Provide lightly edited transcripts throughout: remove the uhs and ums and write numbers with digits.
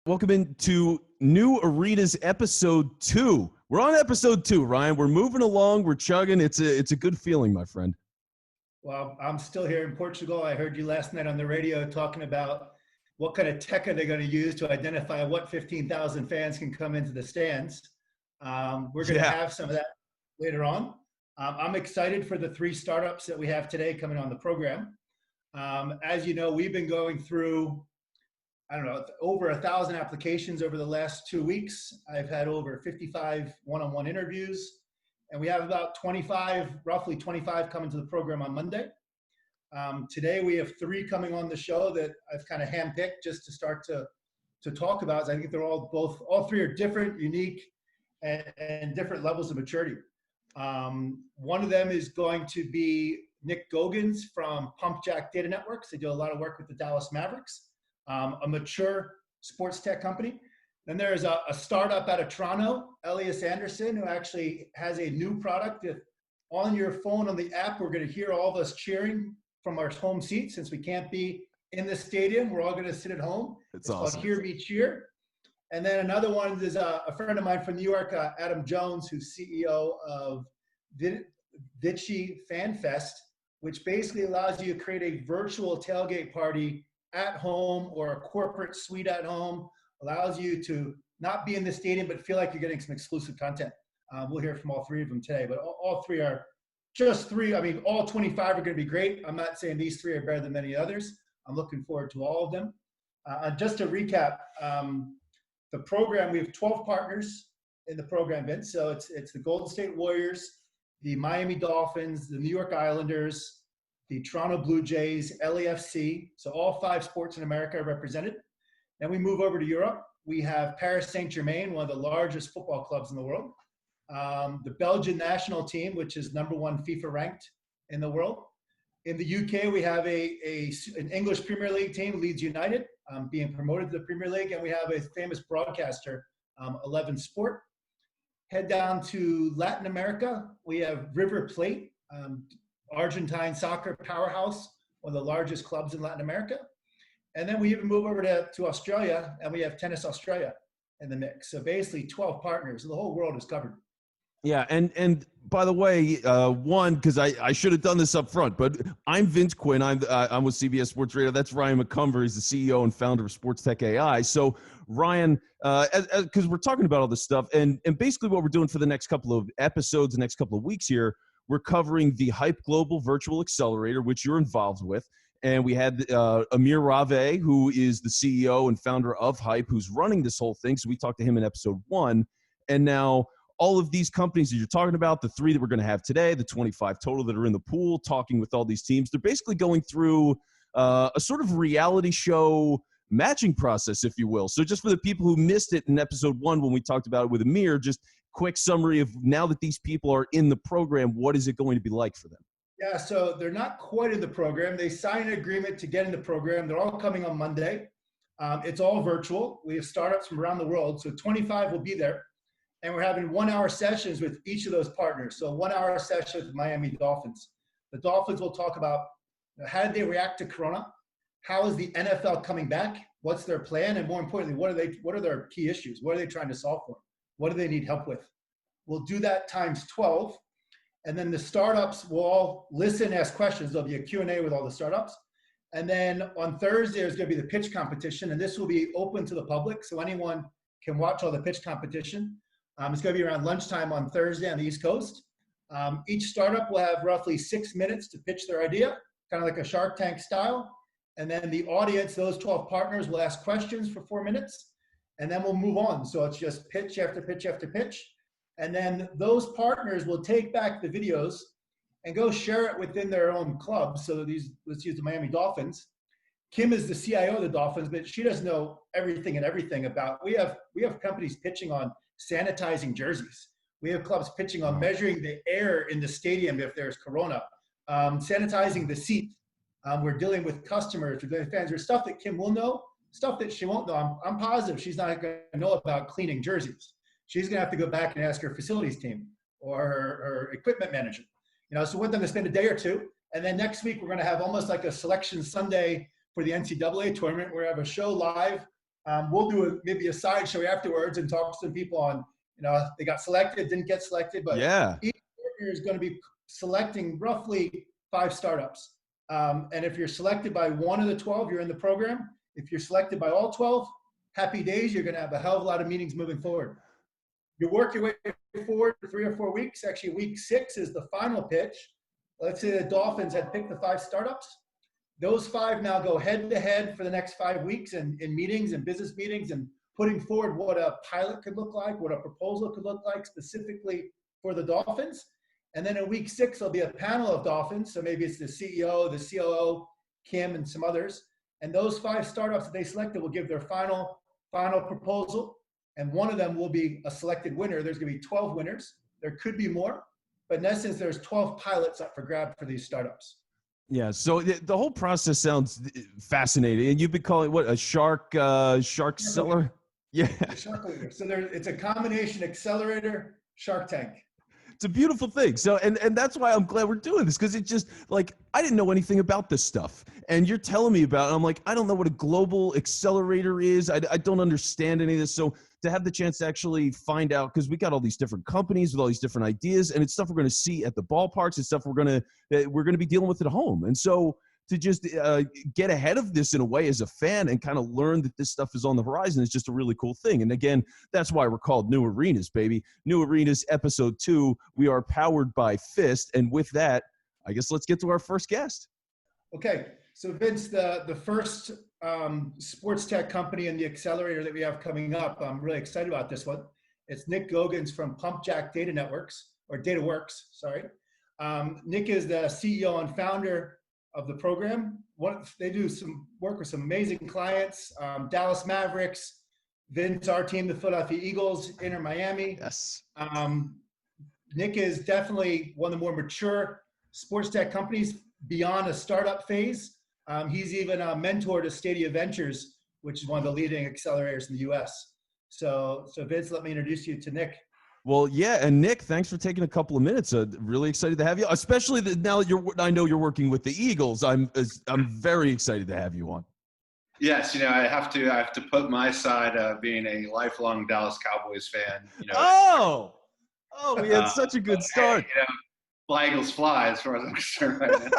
Welcome into New Arenas episode 2. We're on episode 2, Ryan. We're moving along. We're chugging. It's a good feeling, my friend. Well, I'm still here in Portugal. I heard you last night on the radio talking about what kind of tech are they going to use to identify what 15,000 fans can come into the stands. We're going to have some of that later on. I'm excited for the 3 startups that we have today coming on the program. As you know, we've been going through over 1,000 applications over the last 2 weeks. I've had over 55 one-on-one interviews, and we have about roughly 25 coming to the program on Monday. Today we have 3 coming on the show that I've kind of handpicked just to start to talk about. I think they're all 3 are different, unique, and different levels of maturity. One of them is going to be Nick Goggans from Pumpjack Data Networks. They do a lot of work with the Dallas Mavericks. A mature sports tech company. Then there's a startup out of Toronto, Elias Andersen, who actually has a new product that on your phone on the app, we're going to hear all of us cheering from our home seats since we can't be in the stadium. We're all going to sit at home. It's awesome. Called Hear Me Cheer. And then another one is a friend of mine from New York, Adam Jones, who's CEO of VICI Fan Fest, which basically allows you to create a virtual tailgate party at home or a corporate suite at home, allows you to not be in the stadium, but feel like you're getting some exclusive content. We'll hear from all 3 of them today, but all 3 are just 3. I mean, all 25 are going to be great. I'm not saying these 3 are better than many others. I'm looking forward to all of them. Just to recap, the program, we have 12 partners in the program, Vince. So it's the Golden State Warriors, the Miami Dolphins, the New York Islanders, the Toronto Blue Jays, LAFC, so all 5 sports in America are represented. Then we move over to Europe. We have Paris Saint-Germain, one of the largest football clubs in the world. The Belgian national team, which is #1 FIFA ranked in the world. In the UK, we have an English Premier League team, Leeds United, being promoted to the Premier League. And we have a famous broadcaster, 11 Sport. Head down to Latin America. We have River Plate, Argentine soccer powerhouse, one of the largest clubs in Latin America. And then we even move over to Australia, and we have Tennis Australia in the mix. So basically 12 partners. The whole world is covered. Yeah, and by the way, because I should have done this up front, but I'm Vince Quinn. I'm with CBS Sports Radio. That's Ryan McCumber. He's the CEO and founder of Sports Tech AI. So Ryan, because we're talking about all this stuff, and basically what we're doing for the next couple of episodes, the next couple of weeks here, we're covering the Hype Global Virtual Accelerator, which you're involved with. And we had Amir Rave, who is the CEO and founder of Hype, who's running this whole thing. So we talked to him in episode 1. And now all of these companies that you're talking about, the 3 that we're going to have today, the 25 total that are in the pool, talking with all these teams, they're basically going through a sort of reality show matching process, if you will. So just for the people who missed it in episode 1 when we talked about it with Amir, just quick summary of now that these people are in the program, what is it going to be like for them? Yeah, so they're not quite in the program. They signed an agreement to get in the program. They're all coming on Monday. It's all virtual. We have startups from around the world. So 25 will be there. And we're having 1-hour sessions with each of those partners. So 1-hour session with the Miami Dolphins. The Dolphins will talk about how did they react to Corona? How is the NFL coming back? What's their plan? And more importantly, what are their key issues? What are they trying to solve for? What do they need help with? We'll do that times 12. And then the startups will all listen, ask questions. There'll be a Q&A with all the startups. And then on Thursday, there's going to be the pitch competition. And this will be open to the public. So anyone can watch all the pitch competition. It's going to be around lunchtime on Thursday on the East Coast. Each startup will have roughly 6 minutes to pitch their idea, kind of like a Shark Tank style. And then the audience, those 12 partners, will ask questions for 4 minutes. And then we'll move on. So it's just pitch after pitch after pitch. And then those partners will take back the videos and go share it within their own clubs. So let's use the Miami Dolphins. Kim is the CIO of the Dolphins, but she doesn't know everything about. We have companies pitching on sanitizing jerseys. We have clubs pitching on measuring the air in the stadium if there's Corona, sanitizing the seat. We're dealing with customers, we're dealing with fans. There's stuff that Kim will know, stuff that she won't know. I'm positive she's not going to know about cleaning jerseys. She's going to have to go back and ask her facilities team or her equipment manager. So we want them to spend a day or two. And then next week, we're going to have almost like a selection Sunday for the NCAA tournament. We're going to have a show live We'll do maybe a sideshow afterwards and talk to some people on, they got selected, didn't get selected, but Yeah. each partner is going to be selecting roughly 5 startups. And if you're selected by one of the 12, you're in the program. If you're selected by all 12, happy days, you're going to have a hell of a lot of meetings moving forward. You work your way forward for 3 or 4 weeks. Actually, week 6 is the final pitch. Let's say the Dolphins had picked the 5 startups. Those 5 now go head to head for the next 5 weeks in meetings and business meetings and putting forward what a pilot could look like, what a proposal could look like specifically for the Dolphins. And then in week 6, there'll be a panel of Dolphins. So maybe it's the CEO, the COO, Kim, and some others. And those 5 startups that they selected will give their final proposal. And one of them will be a selected winner. There's going to be 12 winners. There could be more. But in essence, there's 12 pilots up for grab for these startups. Yeah, so the whole process sounds fascinating. And you've been calling it what, a shark seller? Yeah. Shark leader. So it's a combination accelerator, Shark Tank. It's a beautiful thing. So, and that's why I'm glad we're doing this, because it just, like, I didn't know anything about this stuff. And you're telling me about it. And I'm like, I don't know what a global accelerator is. I don't understand any of this. So to have the chance to actually find out, because we got all these different companies with all these different ideas, and it's stuff we're going to see at the ballparks. It's stuff we're going to be dealing with at home. And so to just get ahead of this in a way as a fan and kind of learn that this stuff is on the horizon is just a really cool thing. And again, that's why we're called New Arenas, baby. New Arenas episode 2. We are powered by Fist. And with that, I guess let's get to our first guest. Okay. So Vince, the first sports tech company in the accelerator that we have coming up, I'm really excited about this one. It's Nick Goggans from Pumpjack Dataworks, sorry. Nick is the CEO and founder of the program. They do some work with some amazing clients, Dallas Mavericks, Vince, our team, the Philadelphia Eagles, Inter Miami. Yes. Nick is definitely one of the more mature sports tech companies beyond a startup phase. He's even a mentor to Stadia Ventures, which is one of the leading accelerators in the US. So Vince, let me introduce you to Nick. Well, yeah, and Nick, thanks for taking a couple of minutes. Really excited to have you, especially now that I know you're working with the Eagles. I'm very excited to have you on. Yes, I have to put my side of being a lifelong Dallas Cowboys fan. Oh, we had such a good start. Hey, fly Eagles fly, as far as I'm concerned right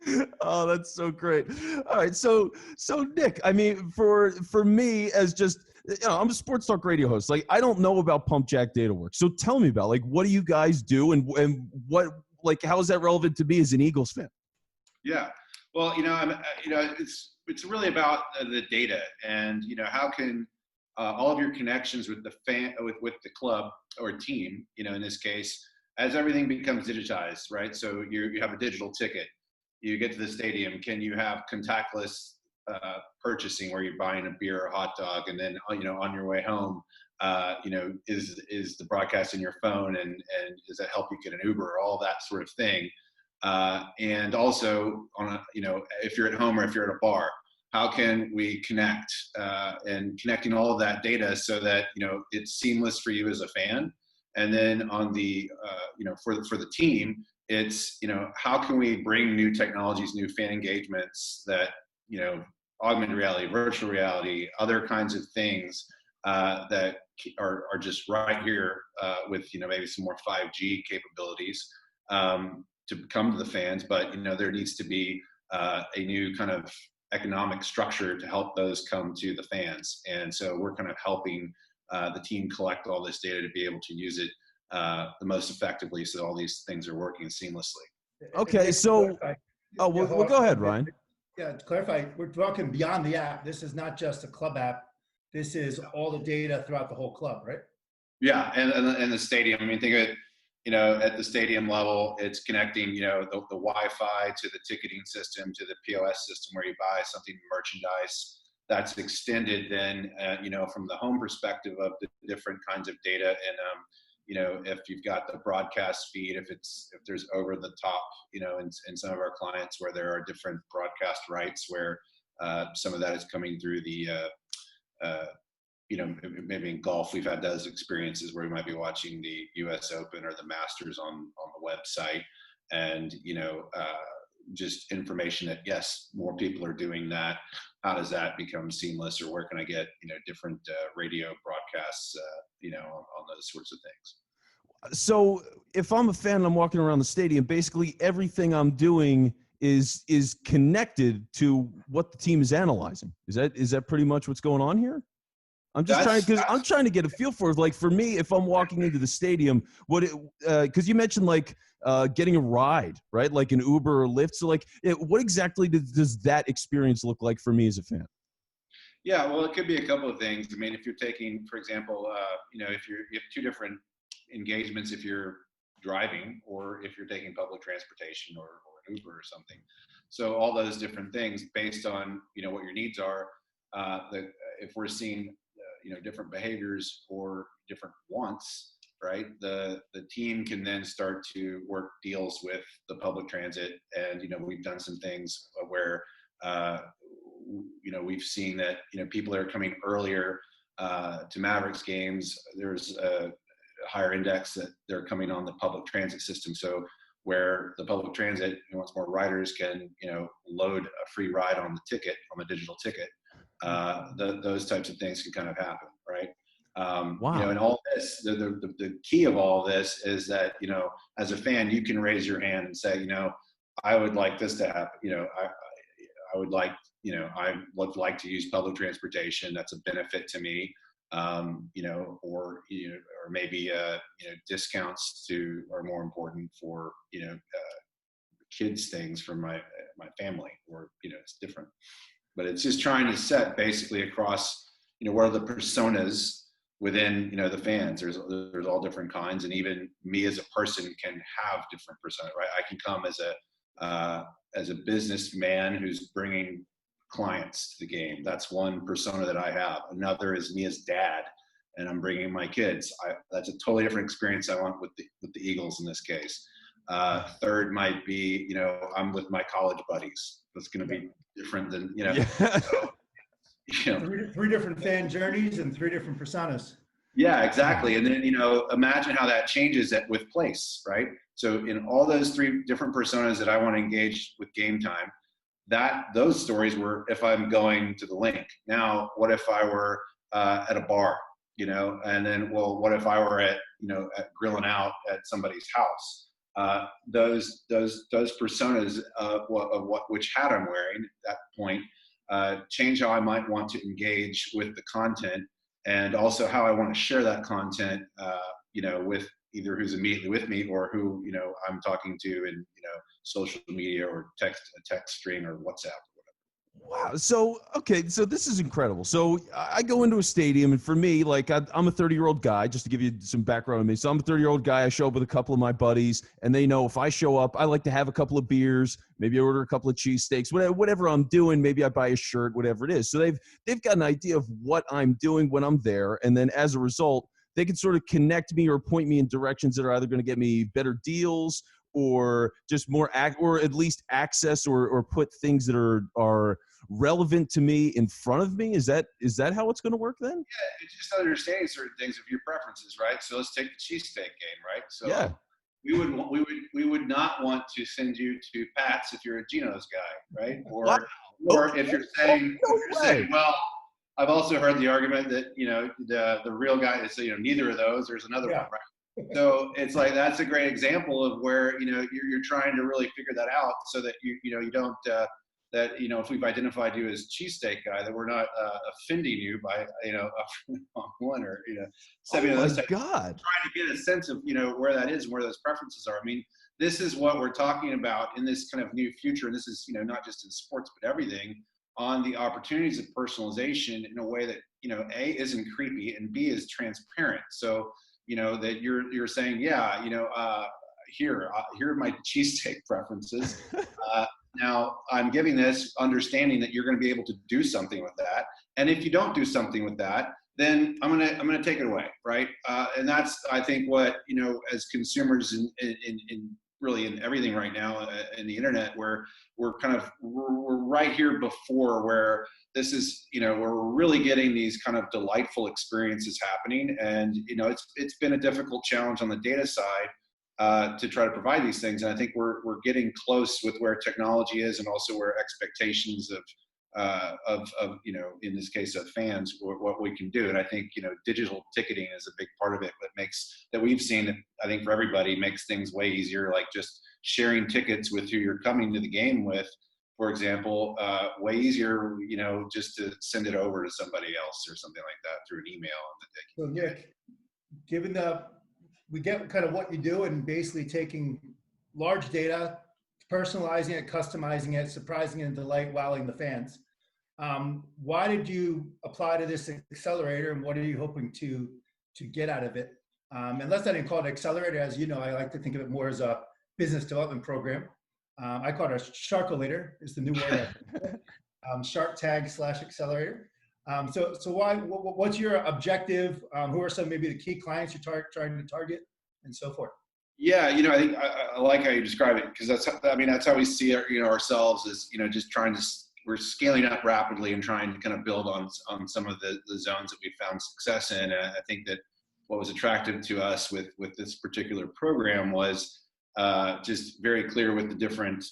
now. Oh, that's so great. All right, so Nick, I mean, for me as just, I'm a sports talk radio host. Like, I don't know about Pumpjack Dataworks. So tell me about, like, what do you guys do, and what, like, how is that relevant to me as an Eagles fan? Yeah, well, it's really about the data, and how can all of your connections with the with the club or team, in this case, as everything becomes digitized, right? So you have a digital ticket. You get to the stadium. Can you have contactless purchasing where you're buying a beer or a hot dog, and then on your way home, is the broadcast in your phone, and does that help you get an Uber, all that sort of thing, and also if you're at home or if you're at a bar, how can we connect and connecting all of that data so that it's seamless for you as a fan, and then on the for the team, it's how can we bring new technologies, new fan engagements that augmented reality, virtual reality, other kinds of things that are just right here with maybe some more 5G capabilities to come to the fans. But there needs to be a new kind of economic structure to help those come to the fans. And so we're kind of helping the team collect all this data to be able to use it the most effectively, so all these things are working seamlessly. Okay, so well, go ahead, Ryan. Yeah, to clarify, we're talking beyond the app. This is not just a club app. This is all the data throughout the whole club, right? Yeah, and the stadium. I mean, think of it, at the stadium level, it's connecting, the Wi-Fi to the ticketing system, to the POS system where you buy something, merchandise. That's extended then, from the home perspective of the different kinds of data, and if you've got the broadcast feed, if there's over the top, in some of our clients where there are different broadcast rights where some of that is coming through the, maybe in golf, we've had those experiences where we might be watching the US Open or the Masters on the website, and, just information that, yes, more people are doing that. how does that become seamless, or where can I get, different radio broadcasts, on those sorts of things. So if I'm a fan and I'm walking around the stadium, basically everything I'm doing is connected to what the team is analyzing. Is that pretty much what's going on here? I'm just I'm trying to get a feel for it. Like for me, if I'm walking into the stadium, because you mentioned like getting a ride, right? Like an Uber or Lyft. So like, what exactly does that experience look like for me as a fan? Yeah, well, it could be a couple of things. I mean, if you're taking, for example, if you have two different engagements, if you're driving or if you're taking public transportation or an Uber or something. So all those different things based on, what your needs are, if we're seeing, different behaviors or different wants, right? The team can then start to work deals with the public transit. And, we've done some things where, we've seen that, people that are coming earlier to Mavericks games, there's a higher index that they're coming on the public transit system. So where the public transit, once more riders can, load a free ride on the ticket, on the digital ticket, those types of things can kind of happen, right? Wow. And all this, the key of all this is that, as a fan, you can raise your hand and say, I would like this to happen. I would like, I would like to use public transportation. That's a benefit to me. Or maybe discounts are more important for kids things for my family, or it's different. But it's just trying to set basically across what are the personas within the fans. There's all different kinds, and even me as a person can have different personas, right? I can come as a businessman who's bringing clients to the game. That's one persona that I have. Another is me as dad, and I'm bringing my kids. That's a totally different experience I want with the Eagles in this case. Third might be, I'm with my college buddies. That's going to be different than, Yeah. So, three different fan journeys and three different personas. Yeah, exactly. And then, imagine how that changes with place, right? So in all those three different personas that I want to engage with game time, those stories were if I'm going to the link. Now, what if I were at a bar, and then, well, what if I were at grilling out at somebody's house? Those personas of which hat I'm wearing at that point change how I might want to engage with the content, and also how I want to share that content, with either who's immediately with me or who, I'm talking to in, social media or a text string or WhatsApp or whatever. Wow. So, okay. So this is incredible. So I go into a stadium, and for me, like I'm a 30-year-old guy, just to give you some background on me. So I'm a 30-year-old guy. I show up with a couple of my buddies, and they know if I show up, I like to have a couple of beers, maybe I order a couple of cheesesteaks, whatever I'm doing. Maybe I buy a shirt, whatever it is. So they've got an idea of what I'm doing when I'm there. And then as a result, they can sort of connect me or point me in directions that are either going to get me better deals or just more or at least access or put things that are relevant to me in front of me. Is that how it's going to work then? Yeah, it's just understanding certain things of your preferences, right? So let's take the cheesesteak game, right? So yeah. we would not want to send you to Pat's if you're a Geno's guy, right? Or Wow. or if you're saying, well, I've also heard the argument that the real guy is neither of those. There's another one, right? So it's like that's a great example of where you're trying to really figure that out so that you don't that if we've identified you as cheesesteak guy, that we're not offending you by one or Oh my those God. trying to get a sense of where that is and where those preferences are. I mean, this is what we're talking about in this kind of new future, and this is not just in sports but everything, on the opportunities of personalization in a way that A, isn't creepy, and B, is transparent. So that you're saying, here are my cheesesteak preferences. Now I'm giving this understanding that you're going to be able to do something with that, and if you don't do something with that, then I'm gonna take it away, right? And that's, I think, what as consumers in really in everything right now in the internet, where we're right here before where this is, where we're really getting these kind of delightful experiences happening. And, it's been a difficult challenge on the data side to try to provide these things. And I think we're getting close with where technology is and also where expectations in this case of fans, what we can do. And I think, digital ticketing is a big part of it, but that we've seen, I think for everybody, makes things way easier, like just sharing tickets with who you're coming to the game with, for example, way easier, just to send it over to somebody else or something like that through an email. So Nick, given we get kind of what you do and basically taking large data, personalizing it, customizing it, surprising and wowing the fans. Why did you apply to this accelerator, and what are you hoping to get out of it? And let's not even call it accelerator. As you know, I like to think of it more as a business development program. I call it a Sharkolator, is the new word. Shark Tag / accelerator. So what's your objective? Who are some maybe the key clients you're trying to target, and so forth? Yeah, I think I like how you describe it, because that's how we see ourselves as, just we're scaling up rapidly and trying to kind of build on some of the zones that we found success in. And I think that what was attractive to us with this particular program was just very clear with the different,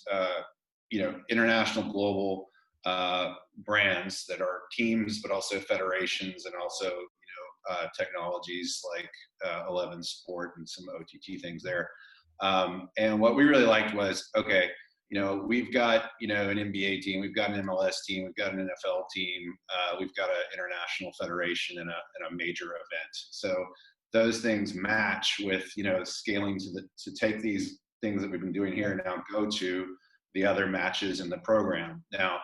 international, global brands that are teams, but also federations, and also, technologies like 11 Sport and some OTT things there. And what we really liked was, okay, we've got, an NBA team, we've got an MLS team, we've got an NFL team, we've got an international federation and a major event. So those things match with, scaling to take these things that we've been doing here and now go to the other matches in the program. Now,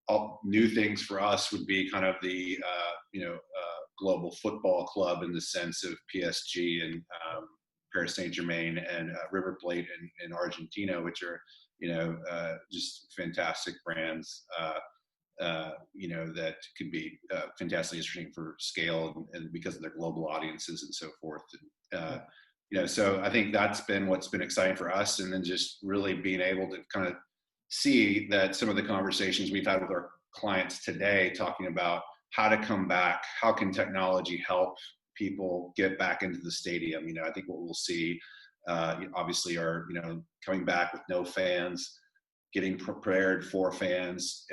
all new things for us would be kind of the, global football club, in the sense of PSG and Paris Saint-Germain and River Plate in Argentina, which are, just fantastic brands, that could be fantastically interesting for scale and because of their global audiences and so forth. So I think that's been what's been exciting for us. And then just really being able to kind of see that some of the conversations we've had with our clients today, talking about how to come back, how can technology help people get back into the stadium. I think what we'll see, obviously, are, coming back with no fans, getting prepared for fans.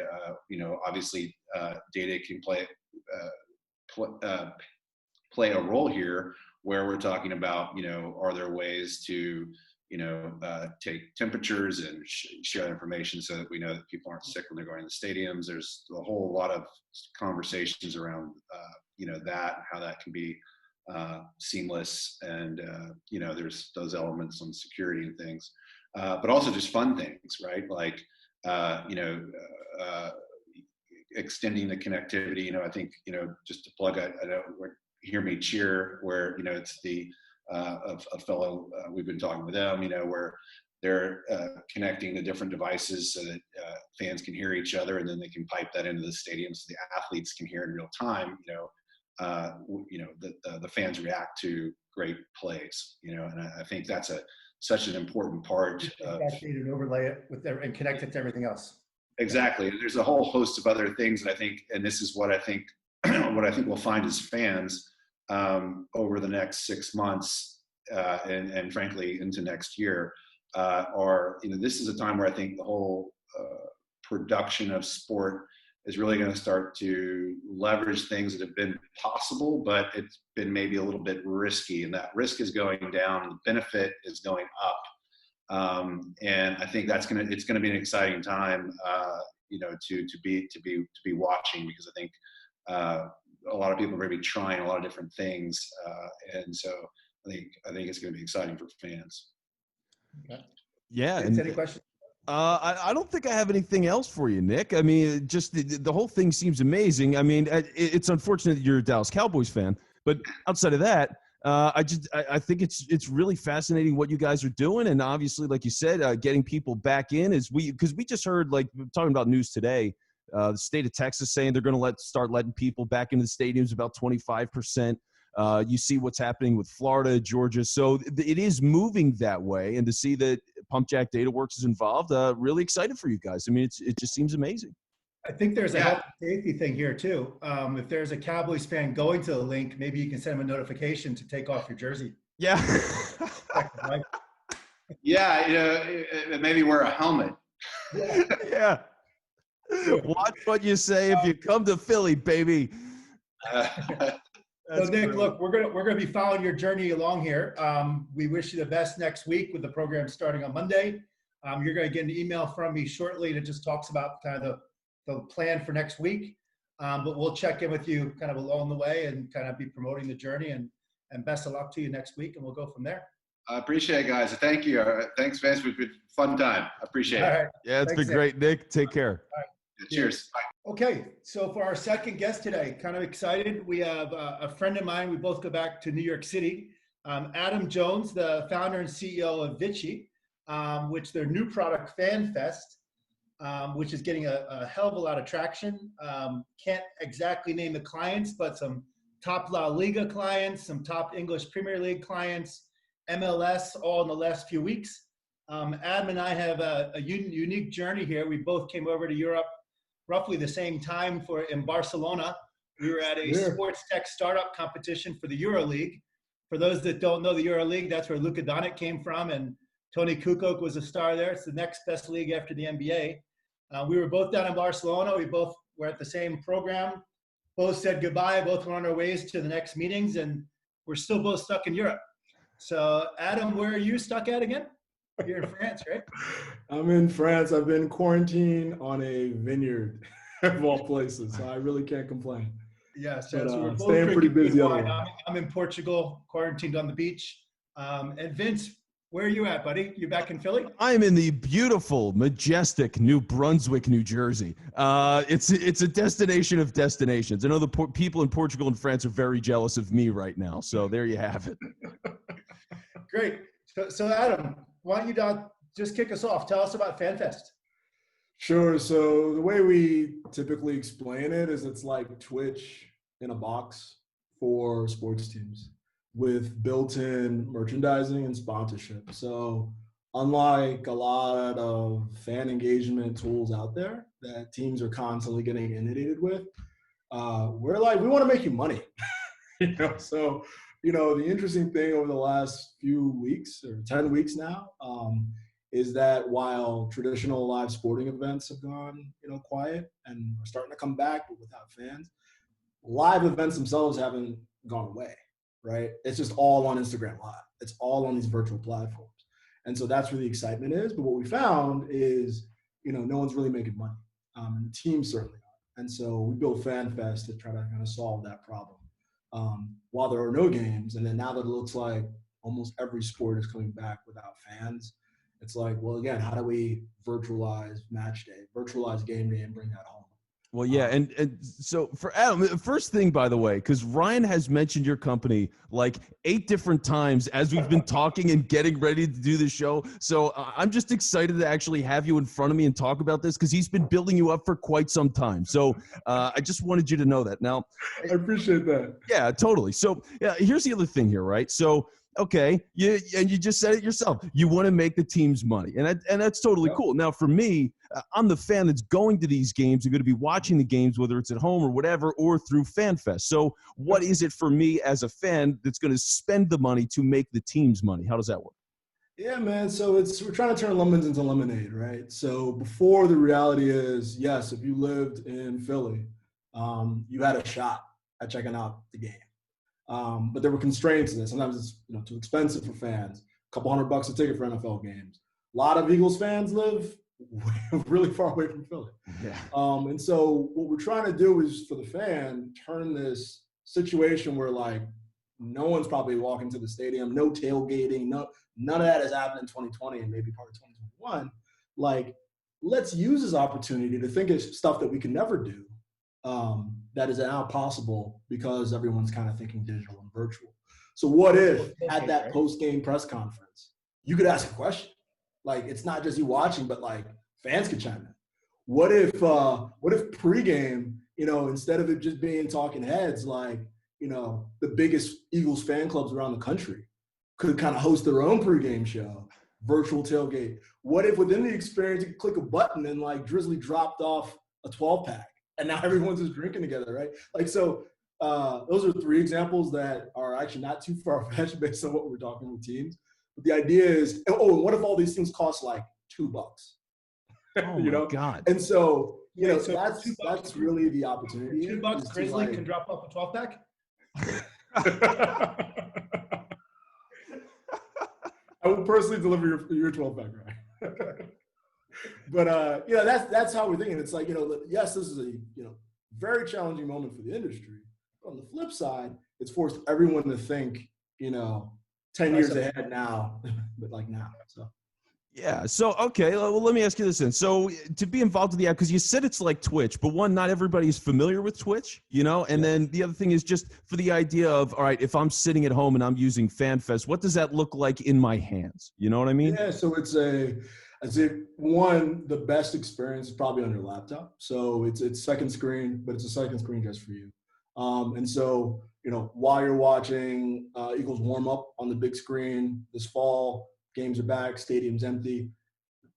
Obviously, data can play a role here, where we're talking about, are there ways to, take temperatures and share information so that we know that people aren't sick when they're going to the stadiums. There's a whole lot of conversations around, that, how that can be seamless. And, there's those elements on security and things, but also just fun things, right? Like, extending the connectivity. I think, just to plug, I know, Hear Me Cheer, where, it's the, a fellow, we've been talking with them, where they're connecting the different devices so that fans can hear each other, and then they can pipe that into the stadium so the athletes can hear in real time, the fans react to great plays, and I think that's such an important part of that data and overlay it and connect it to everything else. Exactly. There's a whole host of other things that I think, and this is what I think we'll find as fans over the next 6 months, and frankly into next year, this is a time where I think the whole production of sport is really going to start to leverage things that have been possible, but it's been maybe a little bit risky, and that risk is going down and the benefit is going up. And I think it's going to be an exciting time, to be watching, because I think a lot of people are going to be trying a lot of different things, and so I think it's going to be exciting for fans. Okay. Yeah. Any questions? I don't think I have anything else for you, Nick. I mean, just the whole thing seems amazing. I mean, it's unfortunate that you're a Dallas Cowboys fan, but outside of that, I think it's really fascinating what you guys are doing, and obviously, like you said, getting people back in because we just heard, like, talking about news today, the state of Texas saying they're going to start letting people back into the stadiums, about 25%. You see what's happening with Florida, Georgia. So it is moving that way. And to see that Pumpjack Dataworks is involved, really excited for you guys. I mean, it just seems amazing. I think there's a health and safety thing here too. If there's a Cowboys fan going to the link, maybe you can send them a notification to take off your jersey. Yeah. Yeah, maybe wear a helmet. Yeah. Yeah. Watch what you say if you come to Philly, baby. So Nick, look, we're gonna be following your journey along here. We wish you the best next week with the program starting on Monday. You're going to get an email from me shortly that just talks about kind of the plan for next week. But we'll check in with you kind of along the way and kind of be promoting the journey. And best of luck to you next week, and we'll go from there. I appreciate it, guys. Thank you. Thanks, Vince. We've been fun time. I appreciate it. All right. Yeah, it's been great, Nick. Take care. All right. Cheers. Bye. Okay, so for our second guest today, kind of excited. We have a friend of mine. We both go back to New York City. Adam Jones, the founder and CEO of VICI, which their new product, FanFest, which is getting a hell of a lot of traction. Can't exactly name the clients, but some top La Liga clients, some top English Premier League clients, MLS, all in the last few weeks. Adam and I have a unique journey here. We both came over to Europe roughly the same time in Barcelona. We were at a sports tech startup competition for the EuroLeague. For those that don't know the EuroLeague, that's where Luka Doncic came from, and Tony Kukoc was a star there. It's the next best league after the NBA. We were both down in Barcelona. We both were at the same program. Both said goodbye. Both were on our ways to the next meetings, and we're still both stuck in Europe. So, Adam, where are you stuck at again? You're in France, right? I'm in France. I've been quarantined on a vineyard of all places, so I really can't complain. Yeah, so we're both staying pretty busy. I'm in Portugal, quarantined on the beach. And Vince, where are you at, buddy? You back in Philly? I'm in the beautiful, majestic New Brunswick, New Jersey. It's a destination of destinations. I know the people in Portugal and France are very jealous of me right now. So there you have it. Great. So Adam, why don't you just kick us off? Tell us about FanFest. Sure. So the way we typically explain it is it's like Twitch in a box for sports teams with built-in merchandising and sponsorship. So unlike a lot of fan engagement tools out there that teams are constantly getting inundated with, we're like, we want to make you money. So the interesting thing over the last few weeks or 10 weeks now is that while traditional live sporting events have gone, quiet and are starting to come back, but without fans, live events themselves haven't gone away, right? It's just all on Instagram Live. It's all on these virtual platforms. And so that's where the excitement is. But what we found is, no one's really making money. And the teams certainly are. And so we built FanFest to try to kind of solve that problem. While there are no games, and then now that it looks like almost every sport is coming back without fans, it's like, well, again, how do we virtualize match day, virtualize game day, and bring that home? Well, yeah, and so for Adam, first thing, by the way, because Ryan has mentioned your company like 8 different times as we've been talking and getting ready to do the show. So I'm just excited to actually have you in front of me and talk about this because he's been building you up for quite some time. So I just wanted you to know that. Now, I appreciate that. Yeah, totally. So here's the other thing here, right? So okay, you just said it yourself. You want to make the teams money, and that's totally cool. Now, for me, I'm the fan that's going to these games. You're going to be watching the games, whether it's at home or whatever, or through FanFest. So what is it for me as a fan that's going to spend the money to make the teams money? How does that work? Yeah, man. So we're trying to turn lemons into lemonade, right? So before, the reality is, yes, if you lived in Philly, you had a shot at checking out the game. But there were constraints in this. Sometimes it's too expensive for fans. A couple $100 a ticket for NFL games. A lot of Eagles fans live really far away from Philly. Yeah. And so what we're trying to do is, for the fan, turn this situation where like no one's probably walking to the stadium, no tailgating, none of that has happened in 2020 and maybe part of 2021. Like, let's use this opportunity to think of stuff that we can never do. That is now possible because everyone's kind of thinking digital and virtual. So what if at that post-game press conference, you could ask a question? Like, it's not just you watching, but like fans could chime in. What if pregame, instead of it just being talking heads, like, the biggest Eagles fan clubs around the country could kind of host their own pregame show, virtual tailgate. What if within the experience, you could click a button and like Drizzly dropped off a 12-pack? And now everyone's just drinking together, right? Like, so those are 3 examples that are actually not too far-fetched based on what we're talking with teams. But the idea is, what if all these things cost like $2? Oh my God. And so you know, So that's really the opportunity. $2 Grizzly can drop off a 12-pack? I will personally deliver your 12-pack, right? But you know, that's how we're thinking. It's like, you know, yes, this is a, you know, very challenging moment for the industry. But on the flip side, it's forced everyone to think, you know, 10 years ahead now, but like now. So Yeah. So, okay. Well, let me ask you this then. So to be involved with the app, because you said it's like Twitch, but one, not everybody is familiar with Twitch, you know? And then the other thing is just for the idea of, all right, if I'm sitting at home and I'm using FanFest, what does that look like in my hands? You know what I mean? yeah, so I'd say one, the best experience is probably on your laptop. So it's second screen, but it's a second screen just for you. And so, you know, while you're watching Eagles warm up on the big screen this fall, games are back, stadium's empty.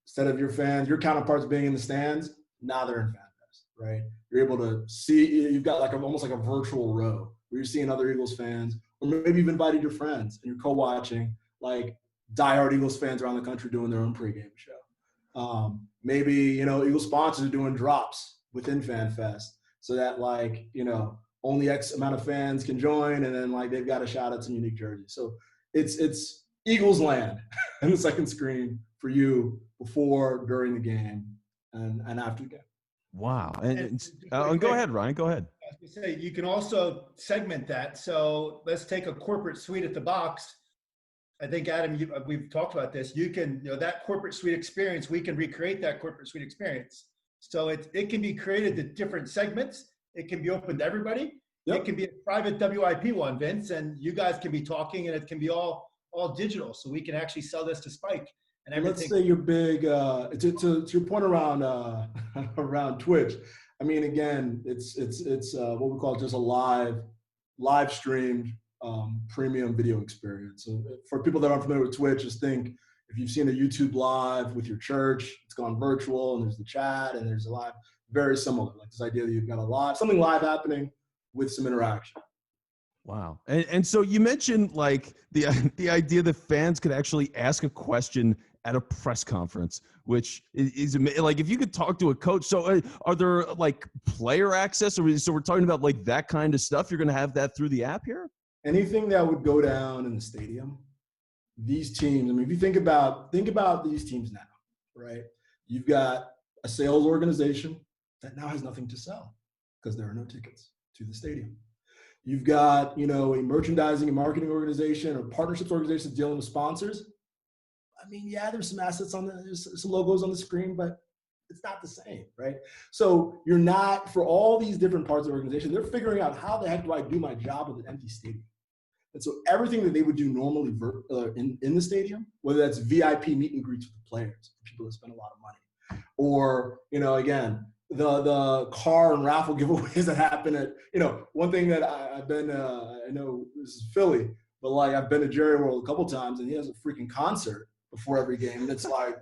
Instead of your fans, your counterparts being in the stands, now they're in FanFest, right? You're able to see, you've got like almost like a virtual row where you're seeing other Eagles fans, or maybe you've invited your friends and you're co-watching like diehard Eagles fans around the country doing their own pregame show. Maybe, you know, Eagles sponsors are doing drops within FanFest so that like, you know, only X amount of fans can join, and then like they've got a shout out to unique jersey. So it's Eagles land and the second screen for you before, during the game, and after the game. Wow. And go ahead, Ryan. Go ahead. I was gonna say, you can also segment that. So let's take a corporate suite at the box. I think, Adam, we've talked about this. You can, you know, that corporate suite experience, we can recreate that corporate suite experience. So it can be created to different segments. It can be open to everybody. Yep. It can be a private WIP one, Vince, and you guys can be talking, and it can be all digital. So we can actually sell this to Spike and everything. Let's say you're big, to your point around around Twitch. I mean, again, it's what we call just a live streamed premium video experience. So for people that aren't familiar with Twitch, just think if you've seen a YouTube live with your church, it's gone virtual and there's the chat and there's a live, very similar. Like this idea that you've got something live happening with some interaction. Wow. And so you mentioned like the idea that fans could actually ask a question at a press conference, which is like, if you could talk to a coach. So are there like player access, or so we're talking about like that kind of stuff? You're going to have that through the app here? Anything that would go down in the stadium, these teams, I mean, if you think about these teams now, right? You've got a sales organization that now has nothing to sell because there are no tickets to the stadium. You've got, you know, a merchandising and marketing organization or partnerships organization dealing with sponsors. I mean, yeah, there's some assets there's some logos on the screen, but it's not the same, right? So you're not, for all these different parts of the organization, they're figuring out how the heck do I do my job with an empty stadium? And so everything that they would do normally in the stadium, whether that's VIP meet and greets with the players, people that spend a lot of money, or, you know, again, the car and raffle giveaways that happen at, you know, one thing that I've been, I know this is Philly, but like I've been to Jerry World a couple times and he has a freaking concert before every game. And it's like,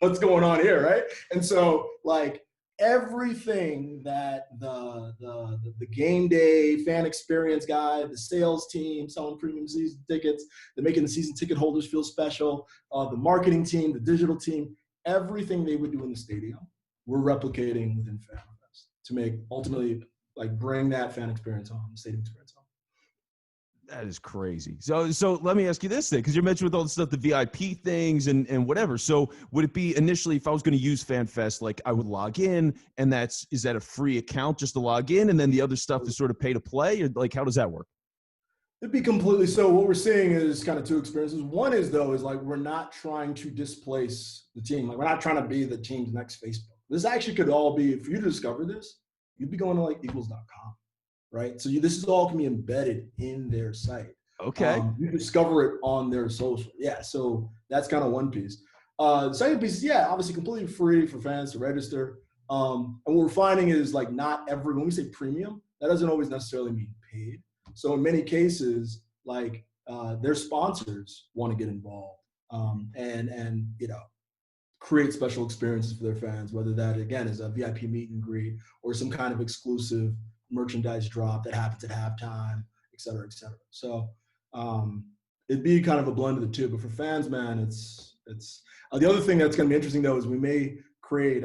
what's going on here, right? And so like everything that the game day fan experience guy, the sales team selling premium season tickets, they're making the season ticket holders feel special, the marketing team, the digital team, everything they would do in the stadium, we're replicating within FanFest to make ultimately like bring that fan experience home, the stadium experience home. That is crazy. So let me ask you this thing, because you mentioned with all the stuff, the VIP things and whatever. So would it be initially, if I was going to use FanFest, like I would log in, and is that a free account just to log in, and then the other stuff is sort of pay to play, or like how does that work? It'd be completely. So what we're seeing is kind of two experiences. One is like we're not trying to displace the team. Like we're not trying to be the team's next Facebook. This actually could all be, for you to discover this, you'd be going to like Eagles.com, right? So this is all can be embedded in their site. Okay. You discover it on their social. Yeah, so that's kind of one piece. The second piece is, yeah, obviously completely free for fans to register. And what we're finding is like when we say premium, that doesn't always necessarily mean paid. So in many cases, like their sponsors want to get involved and you know, create special experiences for their fans, whether that again is a VIP meet and greet or some kind of exclusive merchandise drop that happens at halftime, et cetera, et cetera. So it'd be kind of a blend of the two. But for fans, man, it's the other thing that's going to be interesting though is we may create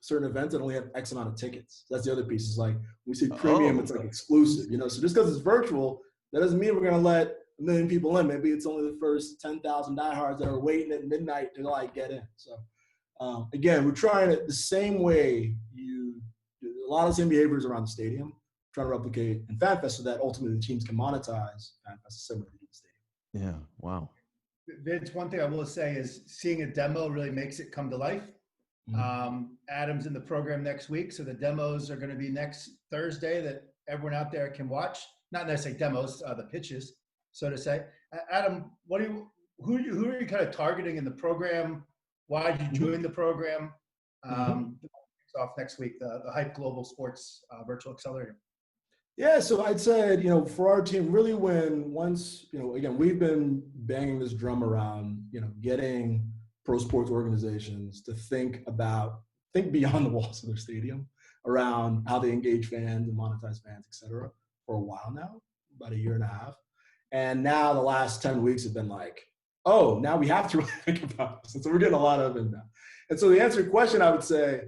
certain events that only have X amount of tickets. That's the other piece. Is like we say premium, it's like exclusive, you know. So just because it's virtual, that doesn't mean we're gonna let 1 million people in. Maybe it's only the first 10,000 diehards that are waiting at midnight to like get in. So again, we're trying it the same way a lot of the same behaviors around the stadium, trying to replicate in FanFest so that ultimately the teams can monetize FanFest similar to the stadium. Yeah. Wow. Vince, one thing I will say is seeing a demo really makes it come to life. Adam's in the program next week, so the demos are going to be next Thursday that everyone out there can watch. Not necessarily demos, the pitches, so to say. Adam, who are you kind of targeting in the program? Why did you join the program? Off next week, the Hype Global Sports Virtual Accelerator. Yeah, so I'd say, for our team, really once, again, we've been banging this drum around, getting pro sports organizations to think beyond the walls of their stadium around how they engage fans and monetize fans, et cetera, for a while now, about a year and a half. And now the last 10 weeks have been like, oh, now we have to really think about this. And so we're getting a lot of it now. And so the answer to your question, I would say,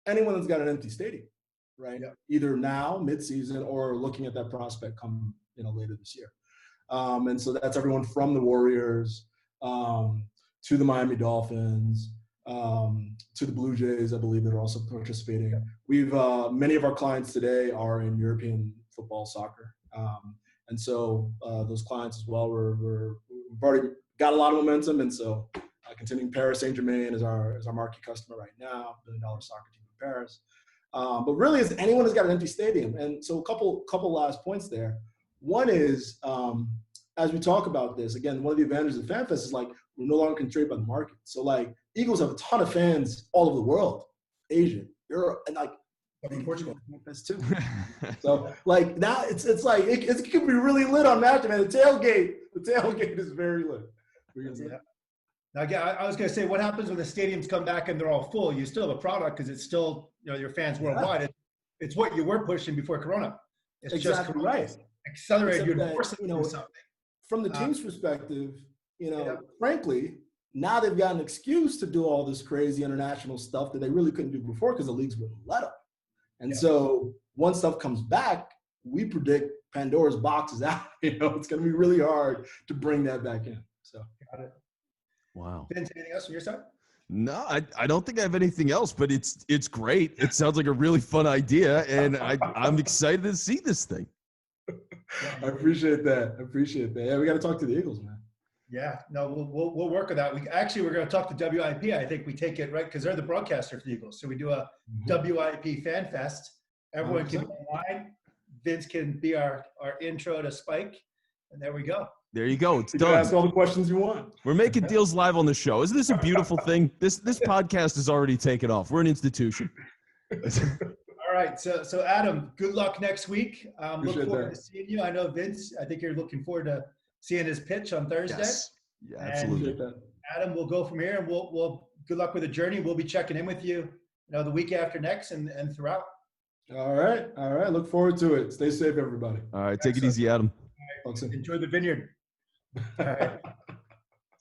anyone that's got an empty stadium, right? Yep. Either now, mid-season, or looking at that prospect come, later this year. And so that's everyone from the Warriors to the Miami Dolphins to the Blue Jays, I believe, that are also participating. We've many of our clients today are in European football, soccer, and so those clients as well. We've already got a lot of momentum, and so continuing Paris Saint-Germain is our marquee customer right now, $1 billion soccer team in Paris. But really, is anyone who's got an empty stadium. And so a couple last points there. One is, as we talk about this, again, one of the advantages of FanFest is like we're no longer constrained by the market. So like Eagles have a ton of fans all over the world, Asia, Europe, and like in Portugal. FanFest too. So like now it's like it can be really lit on match, man. The tailgate is very lit. Yeah. Now, again, I was going to say, what happens when the stadiums come back and they're all full? You still have a product because it's still, your fans worldwide. It's what you were pushing before Corona. It's exactly just right. Accelerated you to force them to do something. From the team's perspective, frankly, now they've got an excuse to do all this crazy international stuff that they really couldn't do before because the leagues wouldn't let them. And so once stuff comes back, we predict Pandora's box is out. It's going to be really hard to bring that back in. So got it. Wow. Vince, anything else on your side? No, I don't think I have anything else, but it's great. It sounds like a really fun idea, and I'm excited to see this thing. I appreciate that. Yeah, we got to talk to the Eagles, man. Yeah, no, we'll work with that. We're going to talk to WIP. I think we take it right because they're the broadcaster for the Eagles. So we do a WIP Fan Fest. Everyone 100%. Can be online. Vince can be our intro to Spike, and there we go. There you go. It's you done. Can ask all the questions you want. We're making deals live on the show. Isn't this a beautiful thing? This podcast has already taken off. We're an institution. All right. So Adam, good luck next week. Look forward to seeing you. I know Vince, I think you're looking forward to seeing his pitch on Thursday. Yes. Yeah, absolutely. And Adam, we'll go from here, and we'll good luck with the journey. We'll be checking in with you, the week after next and throughout. All right. Look forward to it. Stay safe, everybody. All right. Take it easy, Adam. Right. Enjoy the vineyard. All right.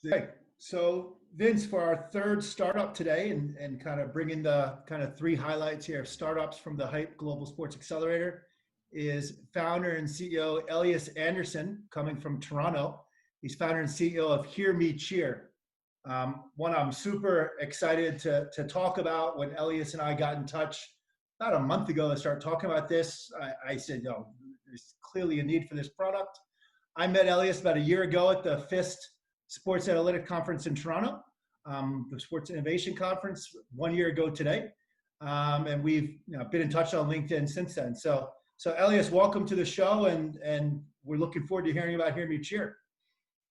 Okay. So Vince, for our third startup today and kind of bringing the kind of three highlights here of startups from the Hype Global Sports Accelerator is founder and CEO Elias Andersen, coming from Toronto. He's founder and CEO of Hear Me Cheer. One I'm super excited to talk about. When Elias and I got in touch about a month ago to start talking about this, I said, there's clearly a need for this product. I met Elias about a year ago at the FIST Sports Analytic Conference in Toronto, the Sports Innovation Conference 1 year ago today. And we've been in touch on LinkedIn since then. So Elias, welcome to the show, and we're looking forward to hearing about Hear Me Cheer.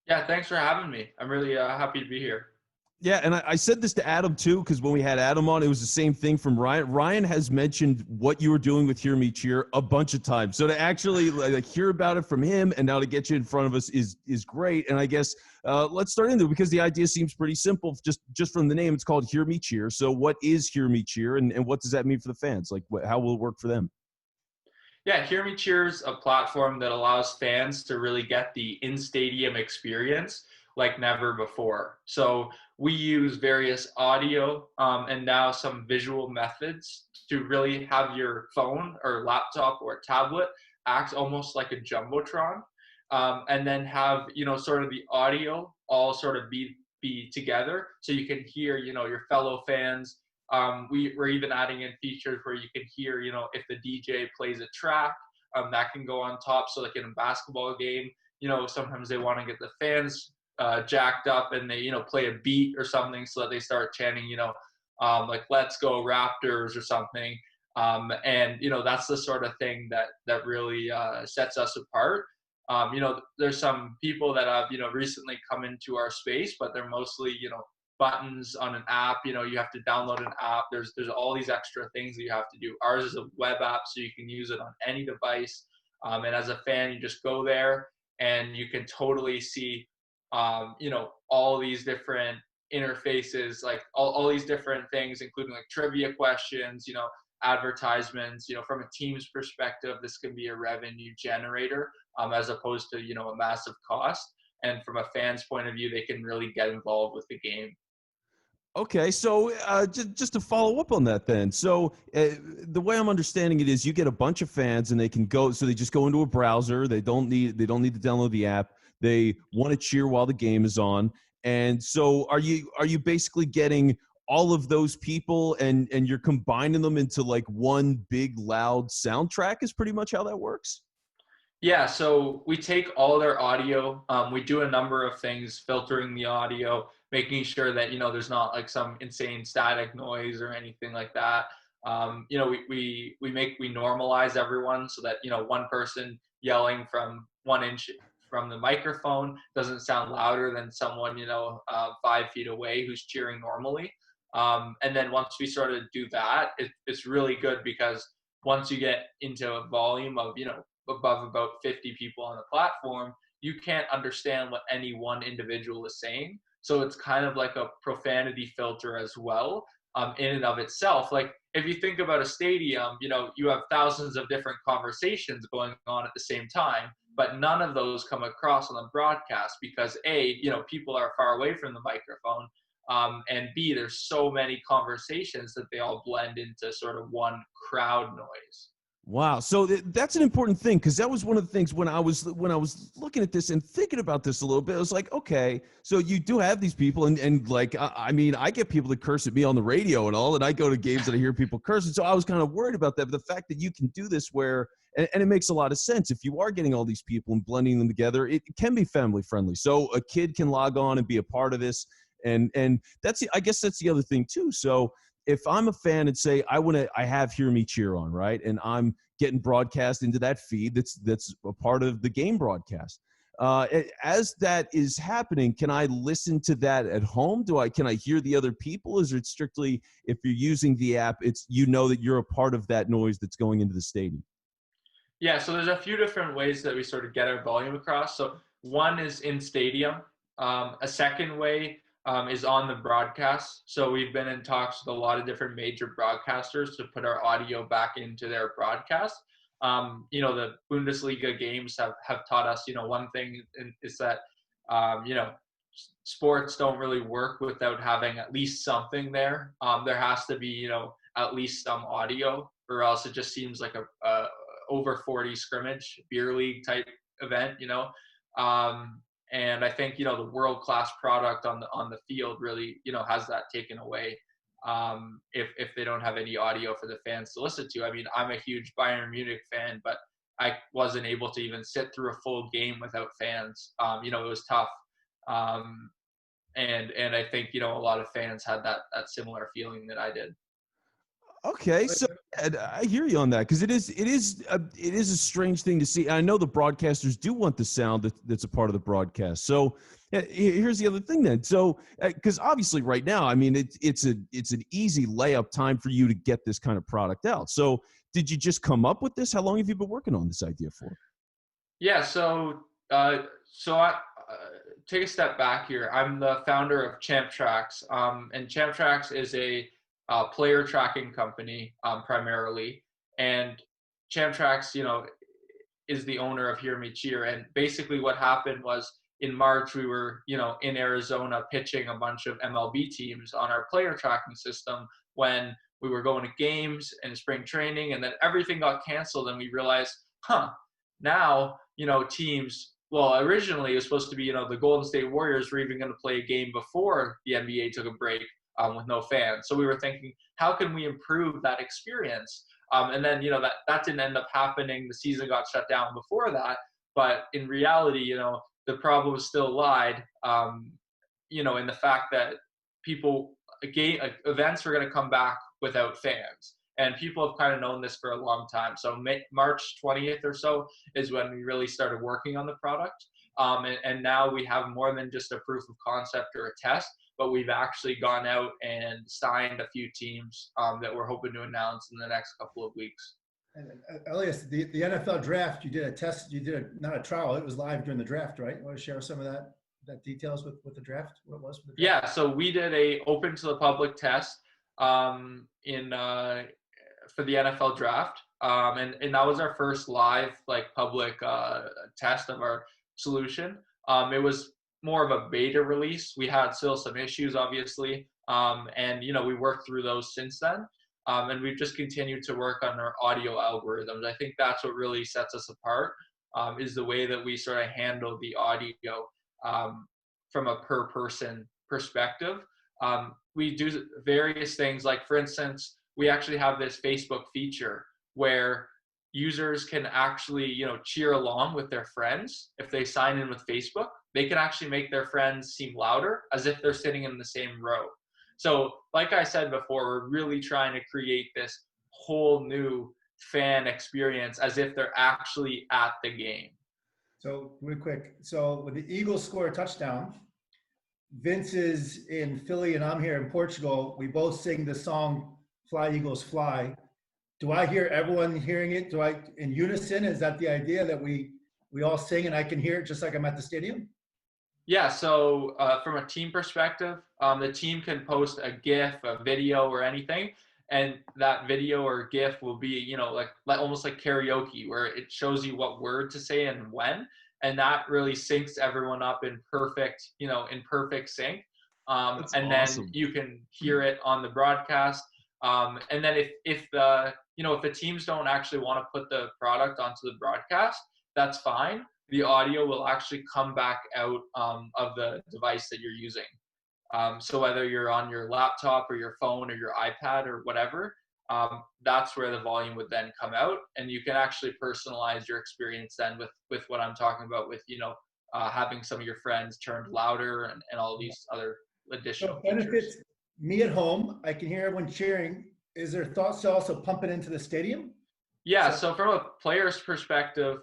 Yeah, thanks for having me. I'm really happy to be here. Yeah, and I said this to Adam too, because when we had Adam on, it was the same thing from Ryan. Ryan has mentioned what you were doing with Hear Me Cheer a bunch of times. So to actually hear about it from him and now to get you in front of us is great. And I guess let's start into it because the idea seems pretty simple. Just from the name, it's called Hear Me Cheer. So what is Hear Me Cheer, and what does that mean for the fans? Like, how will it work for them? Yeah, Hear Me Cheer is a platform that allows fans to really get the in-stadium experience like never before. So we use various audio and now some visual methods to really have your phone or laptop or tablet act almost like a jumbotron, and then have, you know, sort of the audio all sort of be together so you can hear, you know, your fellow fans. We're even adding in features where you can hear, you know, if the DJ plays a track, that can go on top. So like in a basketball game, you know, sometimes they want to get the fans jacked up and they, you know, play a beat or something so that they start chanting, you know, like "Let's go Raptors" or something. And you know, that's the sort of thing that really sets us apart. You know, there's some people that have, you know, recently come into our space, but they're mostly, you know, buttons on an app. You know, you have to download an app. There's all these extra things that you have to do. Ours is a web app, so you can use it on any device. And as a fan, you just go there and you can totally see, you know, all these different interfaces, like all these different things, including like trivia questions, you know, advertisements. You know, from a team's perspective, this can be a revenue generator, as opposed to, you know, a massive cost. And from a fan's point of view, they can really get involved with the game. Okay, so just to follow up on that then. So the way I'm understanding it is you get a bunch of fans and they can go, so they just go into a browser. They don't need to download the app. They want to cheer while the game is on. And so are you basically getting all of those people and you're combining them into like one big loud soundtrack is pretty much how that works? Yeah, so we take all their audio. We do a number of things, filtering the audio, making sure that, you know, there's not like some insane static noise or anything like that. You know, we normalize everyone so that, you know, one person yelling from 1 inch from the microphone doesn't sound louder than someone, you know, 5 feet away who's cheering normally. And then once we sort of do that, it's really good because once you get into a volume of, you know, above about 50 people on the platform, you can't understand what any one individual is saying. So it's kind of like a profanity filter as well, in and of itself. Like if you think about a stadium, you know, you have thousands of different conversations going on at the same time, but none of those come across on the broadcast because A, you know, people are far away from the microphone, and B, there's so many conversations that they all blend into sort of one crowd noise. Wow. So that's an important thing because that was one of the things when I was looking at this and thinking about this a little bit. I was like, okay, so you do have these people and like, I mean, I get people that curse at me on the radio and all, and I go to games and I hear people cursing. So I was kind of worried about that. But the fact that you can do this where, and it makes a lot of sense. If you are getting all these people and blending them together, it can be family friendly. So a kid can log on and be a part of this. And that's, I guess that's the other thing too. So if I'm a fan and say I have Hear Me Cheer on, right, and I'm getting broadcast into that feed that's a part of the game broadcast. As that is happening, can I listen to that at home? Can I hear the other people? Is it strictly if you're using the app, it's, you know, that you're a part of that noise that's going into the stadium? Yeah, so there's a few different ways that we sort of get our volume across. So one is in stadium. A second way is on the broadcast. So we've been in talks with a lot of different major broadcasters to put our audio back into their broadcast. You know, the Bundesliga games have taught us, you know, one thing is that, you know, sports don't really work without having at least something there. There has to be, you know, at least some audio, or else it just seems like a over 40 scrimmage beer league type event, you know. And I think, you know, the world-class product on the field really, you know, has that taken away, if they don't have any audio for the fans to listen to. I mean, I'm a huge Bayern Munich fan, but I wasn't able to even sit through a full game without fans. You know, it was tough. And I think, you know, a lot of fans had that similar feeling that I did. Okay, so I hear you on that because it is a strange thing to see. I know the broadcasters do want the sound that's a part of the broadcast. So here's the other thing then. So because obviously right now, I mean, it's an easy layup time for you to get this kind of product out. So did you just come up with this? How long have you been working on this idea for? Yeah, so I take a step back here. I'm the founder of Champ Tracks, and Champ Tracks is a player tracking company, primarily, and Champ Tracks, you know, is the owner of Hear Me Cheer. And basically what happened was in March, we were, in Arizona pitching a bunch of MLB teams on our player tracking system when we were going to games and spring training, and then everything got canceled, and we realized, now, teams, well, originally it was supposed to be, the Golden State Warriors were even going to play a game before the NBA took a break with no fans. So we were thinking, how can we improve that experience? And then, that didn't end up happening. The season got shut down before that. But in reality, the problem still lied, in the fact that events were going to come back without fans. And people have kind of known this for a long time. So March 20th or so is when we really started working on the product. And now we have more than just a proof of concept or a test, but we've actually gone out and signed a few teams that we're hoping to announce in the next couple of weeks. And Elias, the NFL draft, you did a test, not a trial, it was live during the draft, right? You want to share some of that details with the draft, what it was for the draft? Yeah, so we did a open to the public test for the NFL draft. And that was our first live, public test of our solution. It was more of a beta release. We had still some issues, obviously. And, we worked through those since then. And we've just continued to work on our audio algorithms. I think that's what really sets us apart, is the way that we sort of handle the audio from a per person perspective. We do various things, like, for instance, we actually have this Facebook feature where users can actually, cheer along with their friends. If they sign in with Facebook, they can actually make their friends seem louder as if they're sitting in the same row. So like I said before, we're really trying to create this whole new fan experience as if they're actually at the game. So real quick, so when the Eagles score a touchdown, Vince is in Philly and I'm here in Portugal. We both sing the song Fly Eagles Fly. Do I hear everyone hearing it? Do I in unison? Is that the idea that we all sing and I can hear it just like I'm at the stadium? Yeah, so from a team perspective, the team can post a GIF, a video, or anything, and that video or GIF will be, like almost like karaoke, where it shows you what word to say and when, and that really syncs everyone up in perfect sync. And awesome. Then you can hear it on the broadcast. And then if the teams don't actually want to put the product onto the broadcast, that's fine. The audio will actually come back out of the device that you're using. So whether you're on your laptop or your phone or your iPad or whatever, that's where the volume would then come out, and you can actually personalize your experience then with what I'm talking about with, having some of your friends turned louder and all these other additional benefits. Me at home, I can hear everyone cheering. Is there thoughts to also pump it into the stadium? Yeah, so from a player's perspective,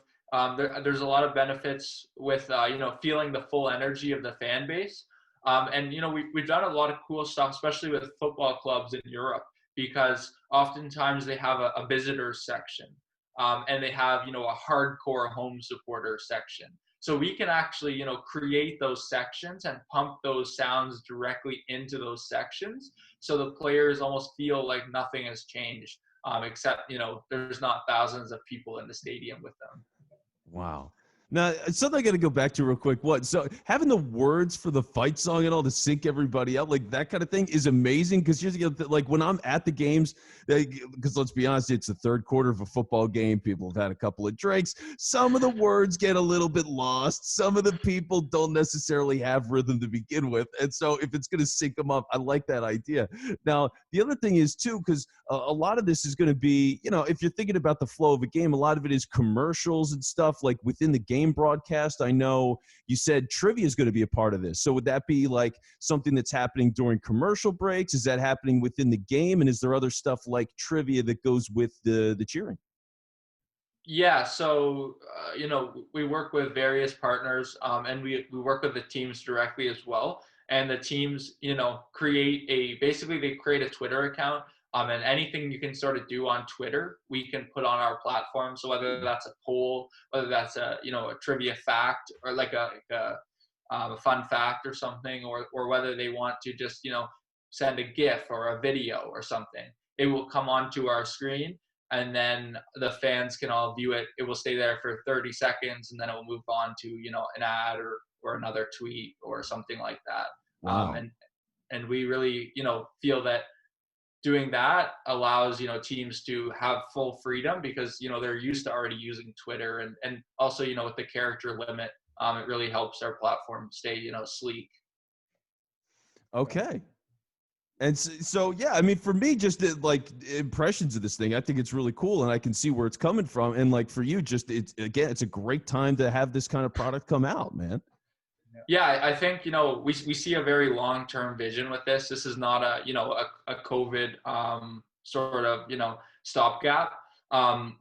there's a lot of benefits with, feeling the full energy of the fan base. And, we've done a lot of cool stuff, especially with football clubs in Europe, because oftentimes they have a visitors section, and they have, a hardcore home supporter section. So we can actually, create those sections and pump those sounds directly into those sections. So the players almost feel like nothing has changed, except, there's not thousands of people in the stadium with them. Wow. Now, something I got to go back to real quick. So having the words for the fight song and all to sync everybody out, like that kind of thing is amazing. Because here's the other, like when I'm at the games, because let's be honest, it's the third quarter of a football game. People have had a couple of drinks. Some of the words get a little bit lost. Some of the people don't necessarily have rhythm to begin with. And so if it's going to sync them up, I like that idea. Now, the other thing is too, because a lot of this is going to be, if you're thinking about the flow of a game, a lot of it is commercials and stuff like within the game broadcast. I know you said trivia is going to be a part of this. So would that be like something that's happening during commercial breaks? Is that happening within the game? And is there other stuff like trivia that goes with the cheering? Yeah, so, we work with various partners, and we work with the teams directly as well. And the teams, create they create a Twitter account. And anything you can sort of do on Twitter, we can put on our platform. So whether that's a poll, whether that's a trivia fact, or like a fun fact or something, or whether they want to just send a GIF or a video or something, it will come onto our screen, and then the fans can all view it. It will stay there for 30 seconds, and then it will move on to an ad or another tweet or something like that. Wow. And we really, feel that doing that allows, teams to have full freedom because, they're used to already using Twitter, and also, with the character limit, it really helps our platform stay, sleek. Okay. And so, yeah, I mean, for me, just like impressions of this thing, I think it's really cool, and I can see where it's coming from. And like for you, just it's a great time to have this kind of product come out, man. Yeah, I think, we see a very long-term vision with this. This is not a COVID sort of, stopgap.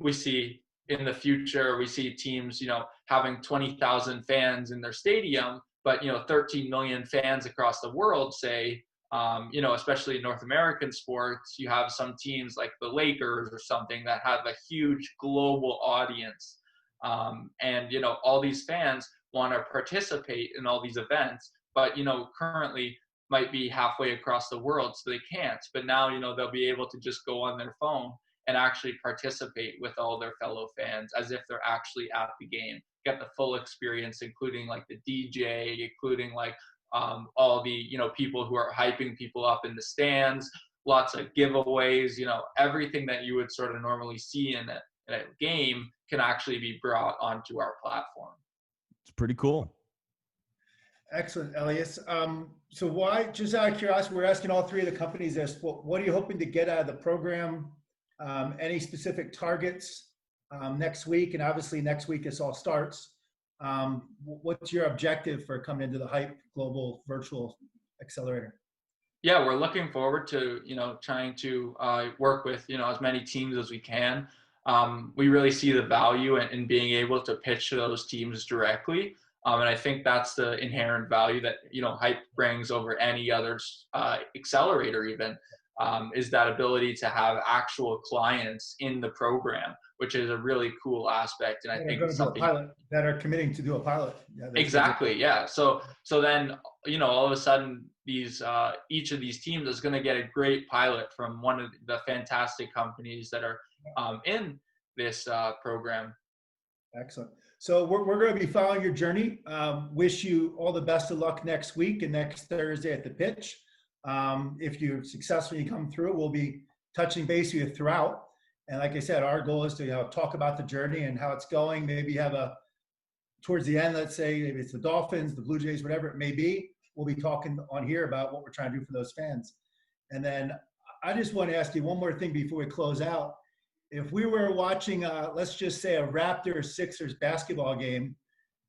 We see in the future, we see teams, having 20,000 fans in their stadium, but, 13 million fans across the world, say, especially in North American sports, you have some teams like the Lakers or something that have a huge global audience. And, all these fans want to participate in all these events, but, currently might be halfway across the world, so they can't. But now, they'll be able to just go on their phone and actually participate with all their fellow fans as if they're actually at the game, get the full experience, including like the DJ, including like all the, people who are hyping people up in the stands, lots of giveaways, everything that you would sort of normally see in a game can actually be brought onto our platform. It's pretty cool. Excellent, Elias. So why, just out of curiosity, we're asking all three of the companies this, what are you hoping to get out of the program? Any specific targets next week? And obviously next week this all starts. What's your objective for coming into the Hype Global Virtual Accelerator? Yeah, we're looking forward to, trying to work with, as many teams as we can. We really see the value in being able to pitch to those teams directly. And I think that's the inherent value that, Hype brings over any other accelerator even, is that ability to have actual clients in the program, which is a really cool aspect. And I think it's something that are committing to do a pilot. Yeah, exactly. Yeah. So then, all of a sudden these, each of these teams is going to get a great pilot from one of the fantastic companies that are in this program. Excellent. So we're going to be following your journey. Wish you all the best of luck next week and next Thursday at the pitch. If you're successful, you come through, we'll be touching base with you throughout. And like I said, our goal is to talk about the journey and how it's going. Maybe have towards the end, let's say maybe it's the Dolphins, the Blue Jays, whatever it may be. We'll be talking on here about what we're trying to do for those fans. And then I just want to ask you one more thing before we close out. If we were watching, let's just say a Raptors-Sixers basketball game,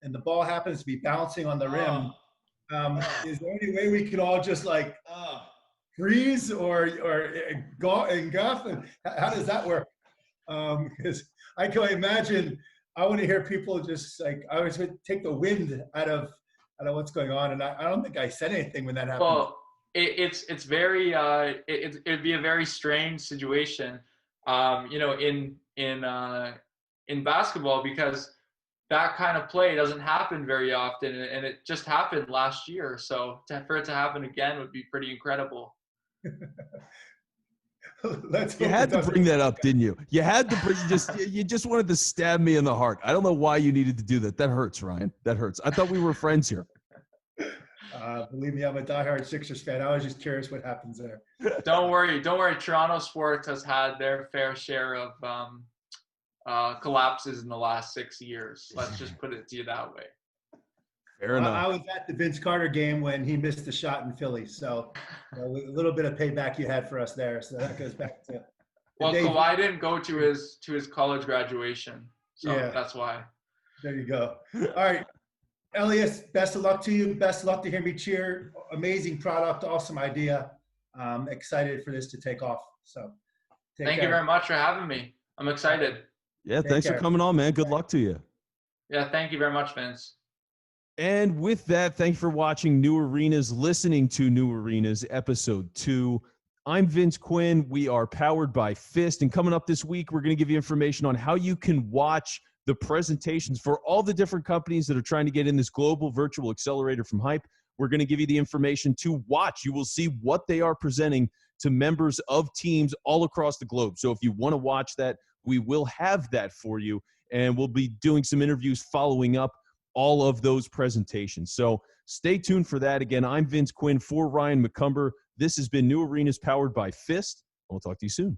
and the ball happens to be bouncing on the rim, is there any way we could all just like freeze or go and guff? And how does that work? Because I can imagine, I want to hear people just like, I always would take the wind out of what's going on, and I don't think I said anything when that happened. Well, it's very it'd be a very strange situation, in basketball, because that kind of play doesn't happen very often, and it just happened last year. So for it to happen again would be pretty incredible. You had to bring that up, didn't you? You had to bring, you just wanted to stab me in the heart. I don't know why you needed to do that. That hurts, Ryan. That hurts. I thought we were friends here. Believe me, I'm a diehard Sixers fan. I was just curious what happens there. Don't worry. Toronto sports has had their fair share of collapses in the last 6 years. Let's just put it to you that way. Fair enough. I was at the Vince Carter game when he missed the shot in Philly. So a little bit of payback you had for us there. So that goes back to. Well, Kawhi didn't go to his college graduation. So yeah, that's why. There you go. All right. Elias, best of luck to you. Best of luck to hear me cheer. Amazing product, awesome idea. Excited for this to take off. So thank you very much for having me. I'm excited. Yeah, thanks for coming on, man. Good luck to you. Yeah, thank you very much, Vince. And with that, thanks for watching New Arenas, listening to New Arenas, episode 2. I'm Vince Quinn. We are powered by Fist. And coming up this week, we're going to give you information on how you can watch the presentations for all the different companies that are trying to get in this global virtual accelerator from Hype. We're going to give you the information to watch. You will see what they are presenting to members of teams all across the globe. So if you want to watch that, we will have that for you. And we'll be doing some interviews following up all of those presentations. So stay tuned for that. Again, I'm Vince Quinn for Ryan McCumber. This has been New Arenas powered by Fist. We'll talk to you soon.